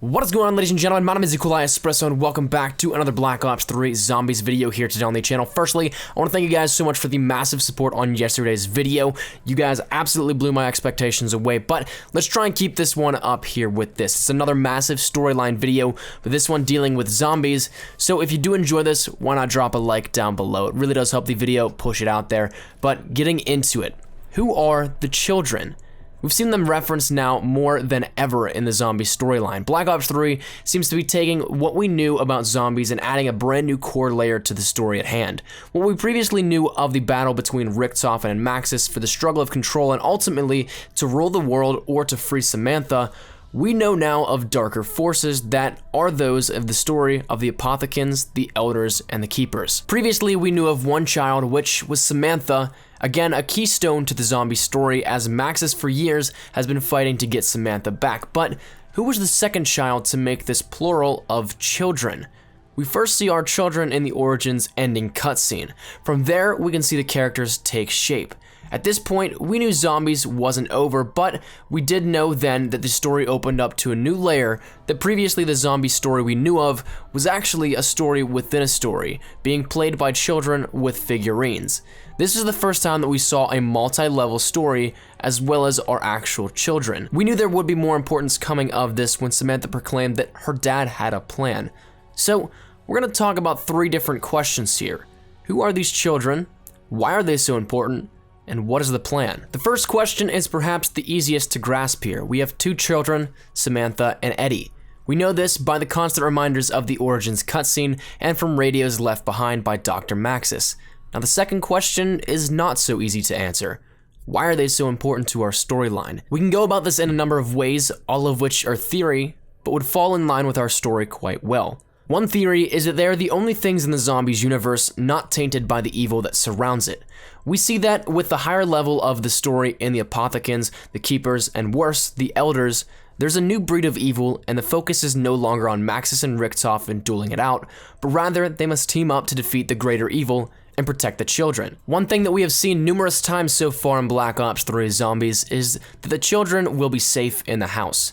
What is going on, ladies and gentlemen? My name is Equali Espresso and welcome back to another Black Ops 3 Zombies video here today on the channel. Firstly, I want to thank you guys so much for the massive support on yesterday's video. You guys absolutely blew my expectations away, but let's try and keep this one up here with this. It's another massive storyline video, but this one dealing with zombies. So if you do enjoy this, why not drop a like down below? It really does help the video, push it out there. But getting into it, who are the children? We've seen them referenced now more than ever in the zombie storyline. Black Ops 3 seems to be taking what we knew about zombies and adding a brand new core layer to the story at hand. What we previously knew of the battle between Richtofen and Maxis for the struggle of control and ultimately to rule the world or to free Samantha, we know now of darker forces that are those of the story of the Apothecans, the Elders, and the Keepers. Previously, we knew of one child, which was Samantha, again a keystone to the zombie story, as Maxis for years has been fighting to get Samantha back. But who was the second child to make this plural of children? We first see our children in the Origins ending cutscene. From there, we can see the characters take shape. At this point, we knew zombies wasn't over, but we did know then that the story opened up to a new layer, that previously the zombie story we knew of was actually a story within a story, being played by children with figurines. This is the first time that we saw a multi-level story as well as our actual children. We knew there would be more importance coming of this when Samantha proclaimed that her dad had a plan. So, we're going to talk about three different questions here. Who are these children? Why are they so important? And what is the plan? The first question is perhaps the easiest to grasp here. We have two children, Samantha and Eddie. We know this by the constant reminders of the Origins cutscene and from radios left behind by Dr. Maxis. Now the second question is not so easy to answer. Why are they so important to our storyline? We can go about this in a number of ways, all of which are theory, but would fall in line with our story quite well. One theory is that they are the only things in the zombies universe not tainted by the evil that surrounds it. We see that with the higher level of the story in the Apothecans, the Keepers, and worse, the Elders. There's a new breed of evil, and the focus is no longer on Maxis and Richtofen dueling it out, but rather they must team up to defeat the greater evil and protect the children. One thing that we have seen numerous times so far in Black Ops 3 Zombies is that the children will be safe in the house.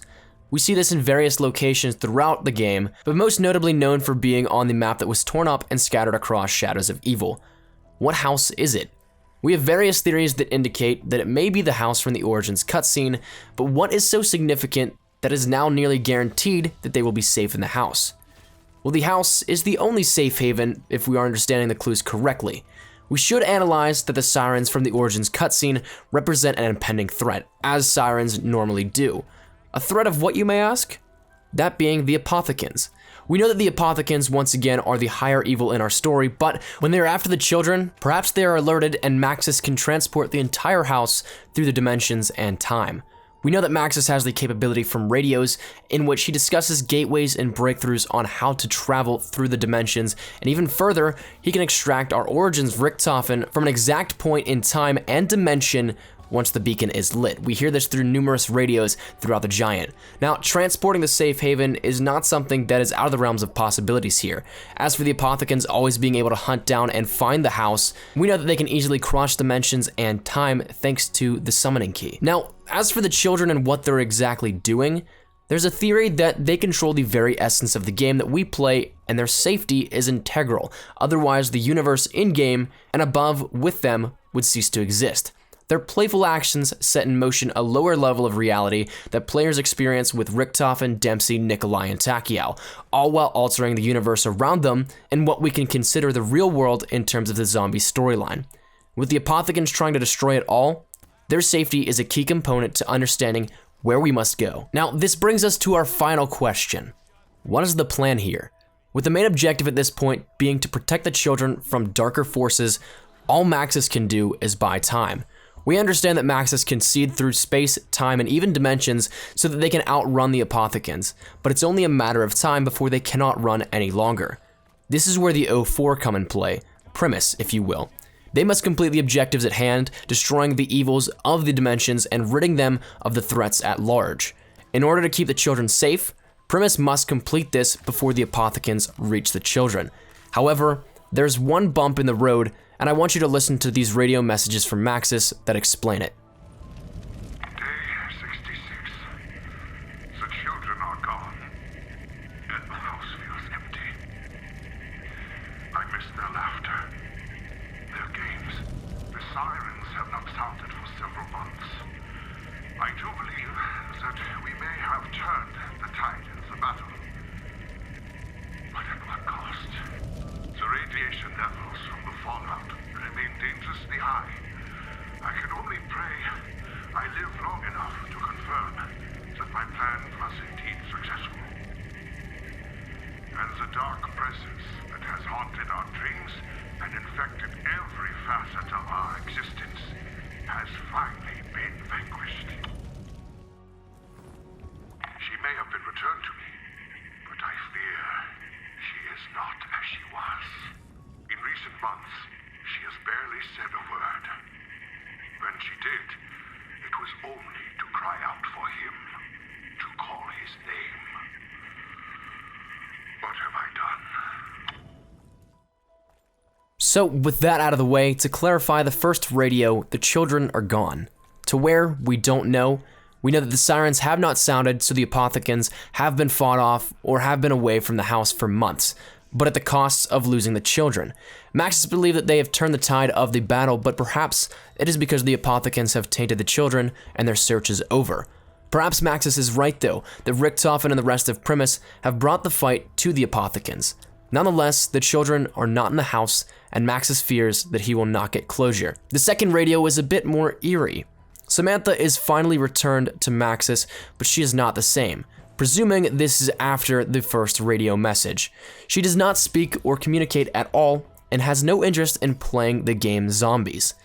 We see this in various locations throughout the game, but most notably known for being on the map that was torn up and scattered across Shadows of Evil. What house is it? We have various theories that indicate that it may be the house from the Origins cutscene, but what is so significant that is now nearly guaranteed that they will be safe in the house? Well, the house is the only safe haven if we are understanding the clues correctly. We should analyze that the sirens from the Origins cutscene represent an impending threat, as sirens normally do. A threat of what, you may ask? That being the Apothecans. We know that the Apothecans once again are the higher evil in our story, but when they are after the children, perhaps they are alerted and Maxis can transport the entire house through the dimensions and time. We know that Maxis has the capability from radios in which he discusses gateways and breakthroughs on how to travel through the dimensions, and even further, he can extract our Origins Richtofen from an exact point in time and dimension once the beacon is lit. We hear this through numerous radios throughout the Giant. Now, transporting the safe haven is not something that is out of the realms of possibilities here. As for the Apothecans always being able to hunt down and find the house, we know that they can easily cross dimensions and time thanks to the summoning key. Now, as for the children and what they're exactly doing, there's a theory that they control the very essence of the game that we play, and their safety is integral. Otherwise, the universe in-game and above with them would cease to exist. Their playful actions set in motion a lower level of reality that players experience with Richtofen, Dempsey, Nikolai, and Takiao, all while altering the universe around them and what we can consider the real world in terms of the zombie storyline. With the Apothecans trying to destroy it all, their safety is a key component to understanding where we must go. Now, this brings us to our final question. What is the plan here? With the main objective at this point being to protect the children from darker forces, all Maxis can do is buy time. We understand that Maxis can seed through space, time, and even dimensions so that they can outrun the Apothecans, but it's only a matter of time before they cannot run any longer. This is where the O4 come in play, Primis, if you will. They must complete the objectives at hand, destroying the evils of the dimensions and ridding them of the threats at large. In order to keep the children safe, Primis must complete this before the Apothecans reach the children. However, there's one bump in the road, and I want you to listen to these radio messages from Maxis that explain it. Day 66. The children are gone. dark presence that has haunted our dreams and infected every facet of our existence has finally been vanquished. She may have been returned to me, but I fear she is not as she was. In recent months, she has barely said a word. When she did, it was only to cry out for him, to call his name. What have I done? So, with that out of the way, to clarify the first radio, the children are gone. To where, we don't know. We know that the sirens have not sounded, so the apothecans have been fought off or have been away from the house for months, but at the cost of losing the children. Maxis believe that they have turned the tide of the battle, but perhaps it is because the apothecans have tainted the children and their search is over. Perhaps Maxis is right though, that Richtofen and the rest of Primis have brought the fight to the apothecans. Nonetheless, the children are not in the house, and Maxis fears that he will not get closure. The second radio is a bit more eerie. Samantha is finally returned to Maxis, but she is not the same, presuming this is after the first radio message. She does not speak or communicate at all, and has no interest in playing the game Zombies.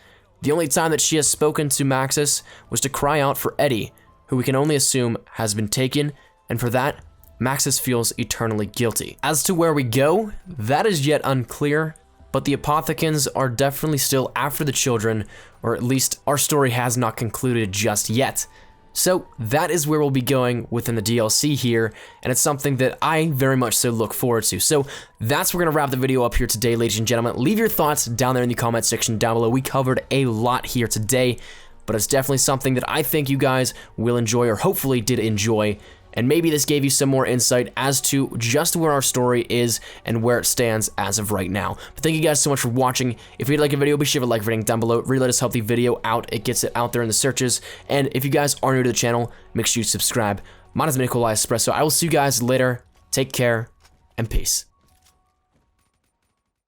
The only time that she has spoken to Maxis was to cry out for Eddie, who we can only assume has been taken, and for that, Maxis feels eternally guilty. As to where we go, that is yet unclear, but the apothecans are definitely still after the children, or at least our story has not concluded just yet. So that is where we'll be going within the DLC here, and it's something that I very much so look forward to. So that's where we're gonna wrap the video up here today, ladies and gentlemen. Leave your thoughts down there in the comment section down below. We covered a lot here today, but it's definitely something that I think you guys will enjoy, or hopefully did enjoy. And maybe this gave you some more insight as to just where our story is and where it stands as of right now. But thank you guys so much for watching. If you like a video, be sure to like rating down below. Really let us help the video out. It gets it out there in the searches. And if you guys are new to the channel, make sure you subscribe. My name is Nikolai Espresso. I will see you guys later. Take care and peace.